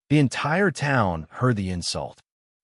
The entire town heard the insult.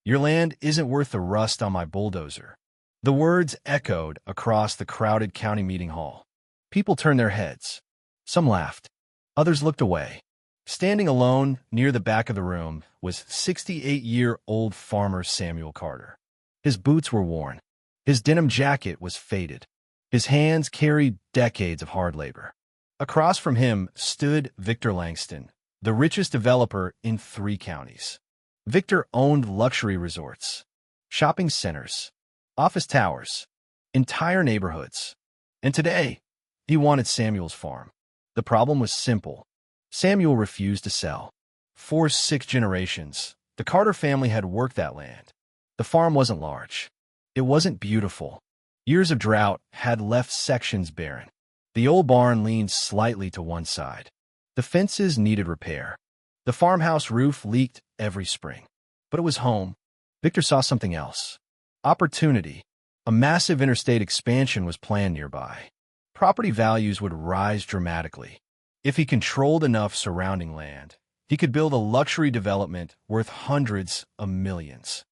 Your land isn't worth the rust on my bulldozer. The words echoed across the crowded county meeting hall. People turned their heads. Some laughed. Others looked away. Standing alone near the back of the room was 68-year-old farmer Samuel Carter. His boots were worn. His denim jacket was faded. His hands carried decades of hard labor. Across from him stood Victor Langston, the richest developer in 3 counties. Victor owned luxury resorts, shopping centers, office towers, entire neighborhoods. And today, he wanted Samuel's farm. The problem was simple. Samuel refused to sell. For 6 generations, the Carter family had worked that land. The farm wasn't large. It wasn't beautiful. Years of drought had left sections barren. The old barn leaned slightly to one side. The fences needed repair. The farmhouse roof leaked every spring. But it was home. Victor saw something else. Opportunity. A massive interstate expansion was planned nearby. Property values would rise dramatically. If he controlled enough surrounding land, he could build a luxury development worth hundreds of millions.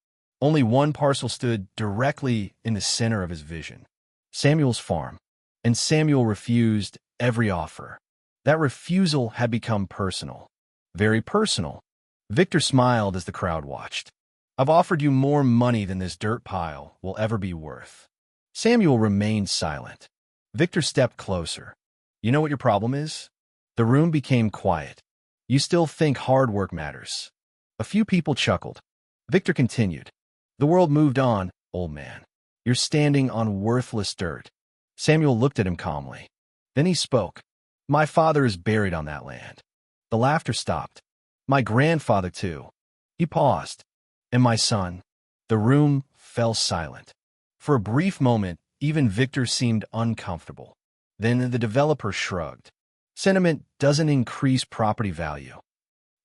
Only one parcel stood directly in the center of his vision: Samuel's farm. And Samuel refused every offer. That refusal had become personal. Very personal. Victor smiled as the crowd watched. I've offered you more money than this dirt pile will ever be worth. Samuel remained silent. Victor stepped closer. You know what your problem is? The room became quiet. You still think hard work matters. A few people chuckled. Victor continued. The world moved on, old man. You're standing on worthless dirt. Samuel looked at him calmly. Then he spoke. My father is buried on that land. The laughter stopped. My grandfather, too. He paused. And my son. The room fell silent. For a brief moment, even Victor seemed uncomfortable. Then the developer shrugged. Sentiment doesn't increase property value.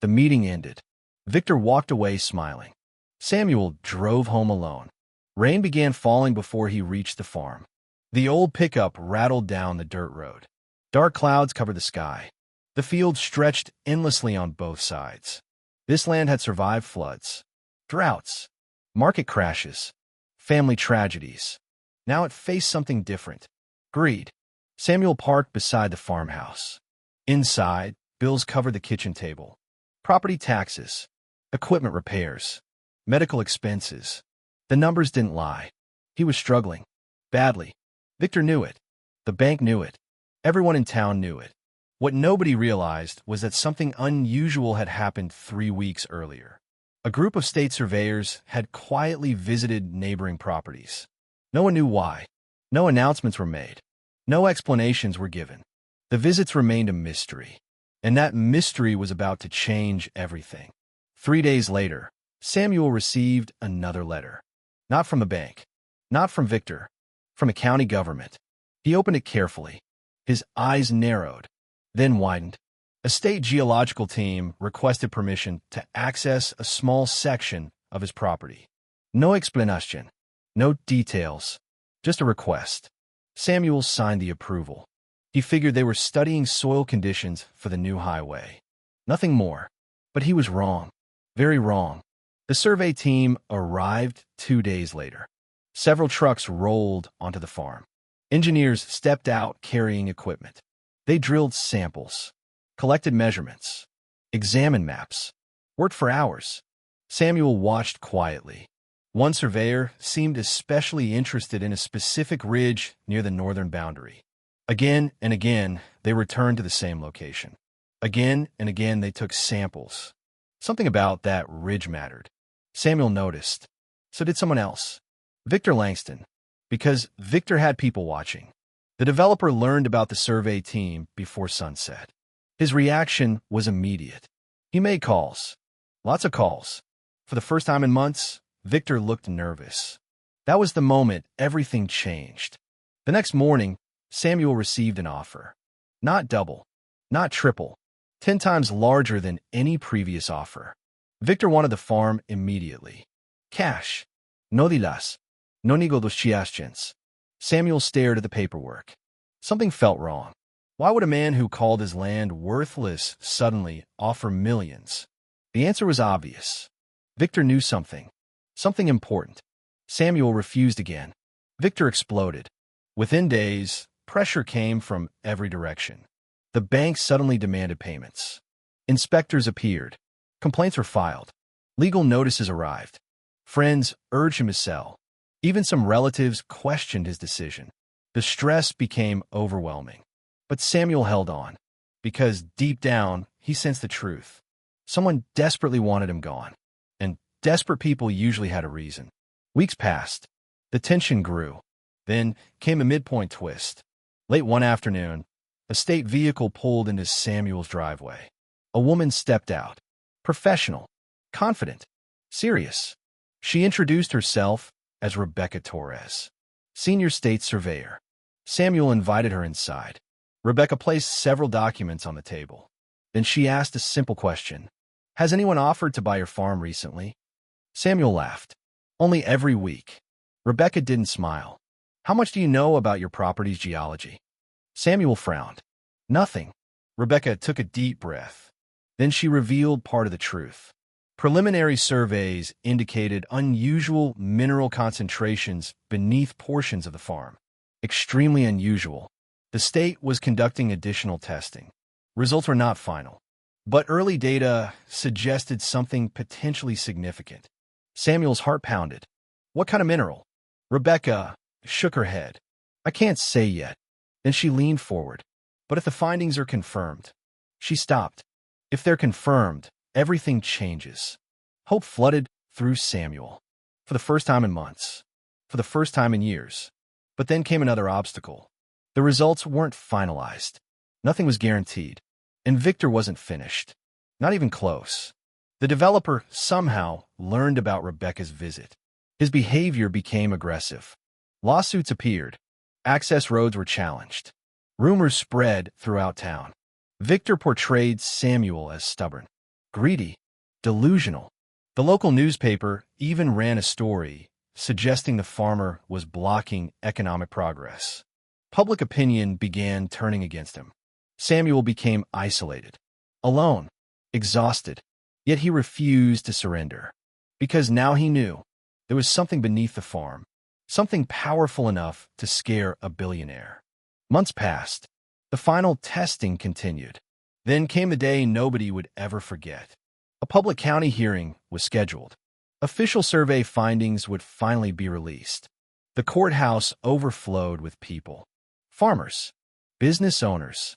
The meeting ended. Victor walked away smiling. Samuel drove home alone. Rain began falling before he reached the farm. The old pickup rattled down the dirt road. Dark clouds covered the sky. The field stretched endlessly on both sides. This land had survived floods, droughts, market crashes, family tragedies. Now it faced something different: greed. Samuel parked beside the farmhouse. Inside, bills covered the kitchen table. Property taxes, equipment repairs, medical expenses. The numbers didn't lie. He was struggling. Badly. Victor knew it. The bank knew it. Everyone in town knew it. What nobody realized was that something unusual had happened 3 weeks earlier. A group of state surveyors had quietly visited neighboring properties. No one knew why. No announcements were made. No explanations were given. The visits remained a mystery. And that mystery was about to change everything. 3 days later, Samuel received another letter. Not from the bank. Not from Victor. From a county government. He opened it carefully. His eyes narrowed, then widened. A state geological team requested permission to access a small section of his property. No explanation. No details. Just a request. Samuel signed the approval. He figured they were studying soil conditions for the new highway. Nothing more. But he was wrong. Very wrong. The survey team arrived 2 days later. Several trucks rolled onto the farm. Engineers stepped out carrying equipment. They drilled samples, collected measurements, examined maps, worked for hours. Samuel watched quietly. One surveyor seemed especially interested in a specific ridge near the northern boundary. Again and again, they returned to the same location. Again and again, they took samples. Something about that ridge mattered. Samuel noticed. So did someone else. Victor Langston. Because Victor had people watching. The developer learned about the survey team before sunset. His reaction was immediate. He made calls. Lots of calls. For the first time in months, Victor looked nervous. That was the moment everything changed. The next morning, Samuel received an offer. Not double. Not triple. 10 times larger than any previous offer. Victor wanted the farm immediately. Cash. No dilas. No negociations. Samuel stared at the paperwork. Something felt wrong. Why would a man who called his land worthless suddenly offer millions? The answer was obvious. Victor knew something. Something important. Samuel refused again. Victor exploded. Within days, pressure came from every direction. The bank suddenly demanded payments. Inspectors appeared. Complaints were filed. Legal notices arrived. Friends urged him to sell. Even some relatives questioned his decision. The stress became overwhelming. But Samuel held on, because deep down, he sensed the truth. Someone desperately wanted him gone, and desperate people usually had a reason. Weeks passed. The tension grew. Then came a midpoint twist. Late one afternoon, a state vehicle pulled into Samuel's driveway. A woman stepped out. Professional, confident, serious. She introduced herself as Rebecca Torres, senior state surveyor. Samuel invited her inside. Rebecca placed several documents on the table. Then she asked a simple question. Has anyone offered to buy your farm recently? Samuel laughed. Only every week. Rebecca didn't smile. How much do you know about your property's geology? Samuel frowned. Nothing. Rebecca took a deep breath. Then she revealed part of the truth. Preliminary surveys indicated unusual mineral concentrations beneath portions of the farm. Extremely unusual. The state was conducting additional testing. Results were not final, but early data suggested something potentially significant. Samuel's heart pounded. What kind of mineral? Rebecca shook her head. I can't say yet. Then she leaned forward. But if the findings are confirmed, she stopped. If they're confirmed, everything changes. Hope flooded through Samuel. For the first time in months. For the first time in years. But then came another obstacle. The results weren't finalized. Nothing was guaranteed. And Victor wasn't finished. Not even close. The developer somehow learned about Rebecca's visit. His behavior became aggressive. Lawsuits appeared. Access roads were challenged. Rumors spread throughout town. Victor portrayed Samuel as stubborn, greedy, delusional. The local newspaper even ran a story suggesting the farmer was blocking economic progress. Public opinion began turning against him. Samuel became isolated, alone, exhausted. Yet he refused to surrender. Because now he knew there was something beneath the farm, something powerful enough to scare a billionaire. Months passed. The final testing continued. Then came the day nobody would ever forget. A public county hearing was scheduled. Official survey findings would finally be released. The courthouse overflowed with people. Farmers, business owners,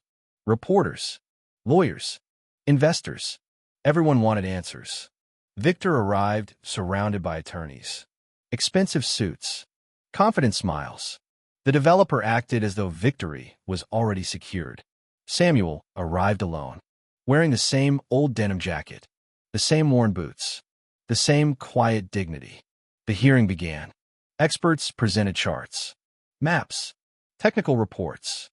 reporters, lawyers, investors. Everyone wanted answers. Victor arrived surrounded by attorneys. Expensive suits. Confident smiles. The developer acted as though victory was already secured. Samuel arrived alone, wearing the same old denim jacket, the same worn boots, the same quiet dignity. The hearing began. Experts presented charts, maps, technical reports,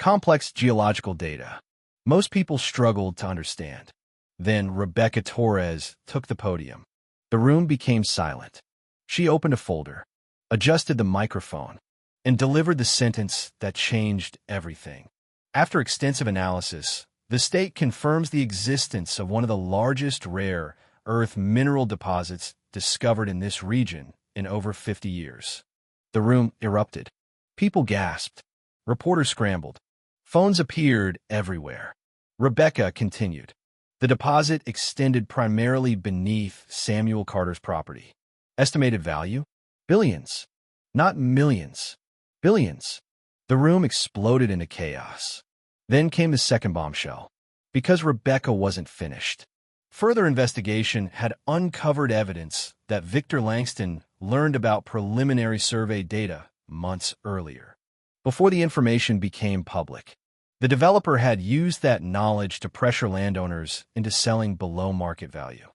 complex geological data. Most people struggled to understand. Then Rebecca Torres took the podium. The room became silent. She opened a folder, adjusted the microphone, and delivered the sentence that changed everything. After extensive analysis, the state confirms the existence of one of the largest rare earth mineral deposits discovered in this region in over 50 years. The room erupted. People gasped. Reporters scrambled. Phones appeared everywhere. Rebecca continued. The deposit extended primarily beneath Samuel Carter's property. Estimated value? Billions. Not millions. Billions. The room exploded into chaos. Then came the second bombshell. Because Rebecca wasn't finished. Further investigation had uncovered evidence that Victor Langston learned about preliminary survey data months earlier. Before the information became public, the developer had used that knowledge to pressure landowners into selling below market value.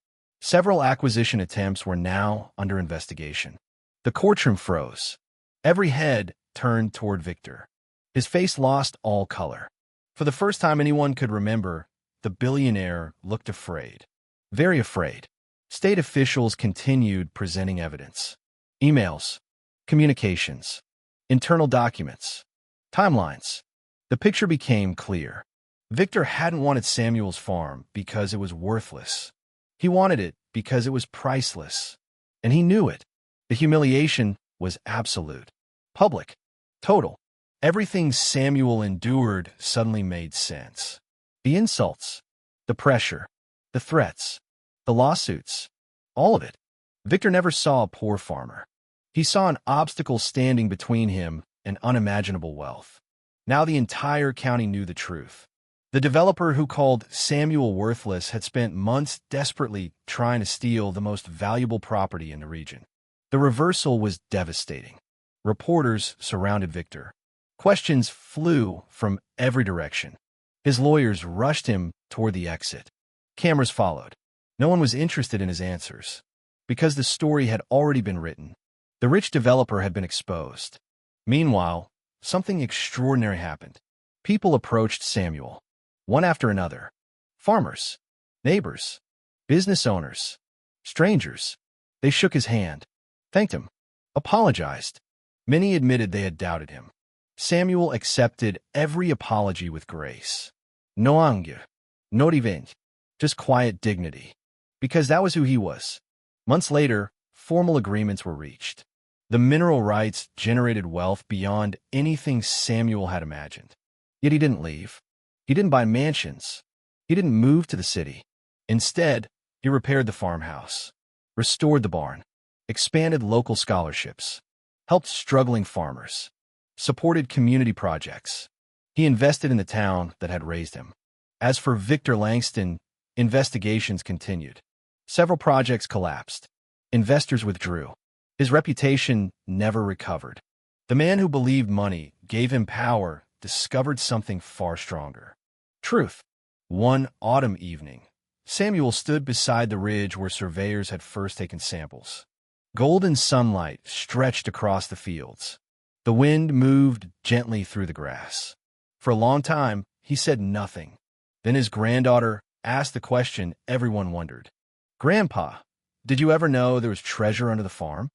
Several acquisition attempts were now under investigation. The courtroom froze. Every head turned toward Victor. His face lost all color. For the first time anyone could remember, the billionaire looked afraid. Very afraid. State officials continued presenting evidence. Emails, communications, internal documents, timelines. The picture became clear. Victor hadn't wanted Samuel's farm because it was worthless. He wanted it because it was priceless. And he knew it. The humiliation was absolute. Public. Total. Everything Samuel endured suddenly made sense. The insults, the pressure, the threats, the lawsuits, all of it. Victor never saw a poor farmer. He saw an obstacle standing between him and unimaginable wealth. Now the entire county knew the truth. The developer who called Samuel worthless had spent months desperately trying to steal the most valuable property in the region. The reversal was devastating. Reporters surrounded Victor. Questions flew from every direction. His lawyers rushed him toward the exit. Cameras followed. No one was interested in his answers. Because the story had already been written. The rich developer had been exposed. Meanwhile, something extraordinary happened. People approached Samuel, one after another. Farmers, neighbors, business owners, strangers. They shook his hand, thanked him, apologized. Many admitted they had doubted him. Samuel accepted every apology with grace. No anger, no revenge, just quiet dignity. Because that was who he was. Months later, formal agreements were reached. The mineral rights generated wealth beyond anything Samuel had imagined. Yet he didn't leave. He didn't buy mansions. He didn't move to the city. Instead, he repaired the farmhouse, restored the barn, expanded local scholarships, helped struggling farmers, supported community projects. He invested in the town that had raised him. As for Victor Langston, investigations continued. Several projects collapsed. Investors withdrew. His reputation never recovered. The man who believed money gave him power discovered something far stronger. Truth. One autumn evening, Samuel stood beside the ridge where surveyors had first taken samples. Golden sunlight stretched across the fields. The wind moved gently through the grass. For a long time, he said nothing. Then his granddaughter asked the question everyone wondered. "Grandpa, did you ever know there was treasure under the farm?"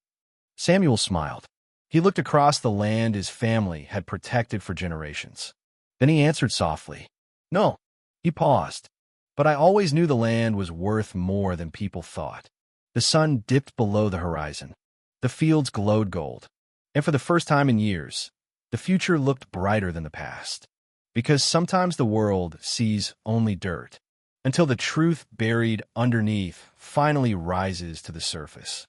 Samuel smiled. He looked across the land his family had protected for generations. Then he answered softly, "No." He paused. "But I always knew the land was worth more than people thought." The sun dipped below the horizon. The fields glowed gold. And for the first time in years, the future looked brighter than the past. Because sometimes the world sees only dirt, until the truth buried underneath finally rises to the surface.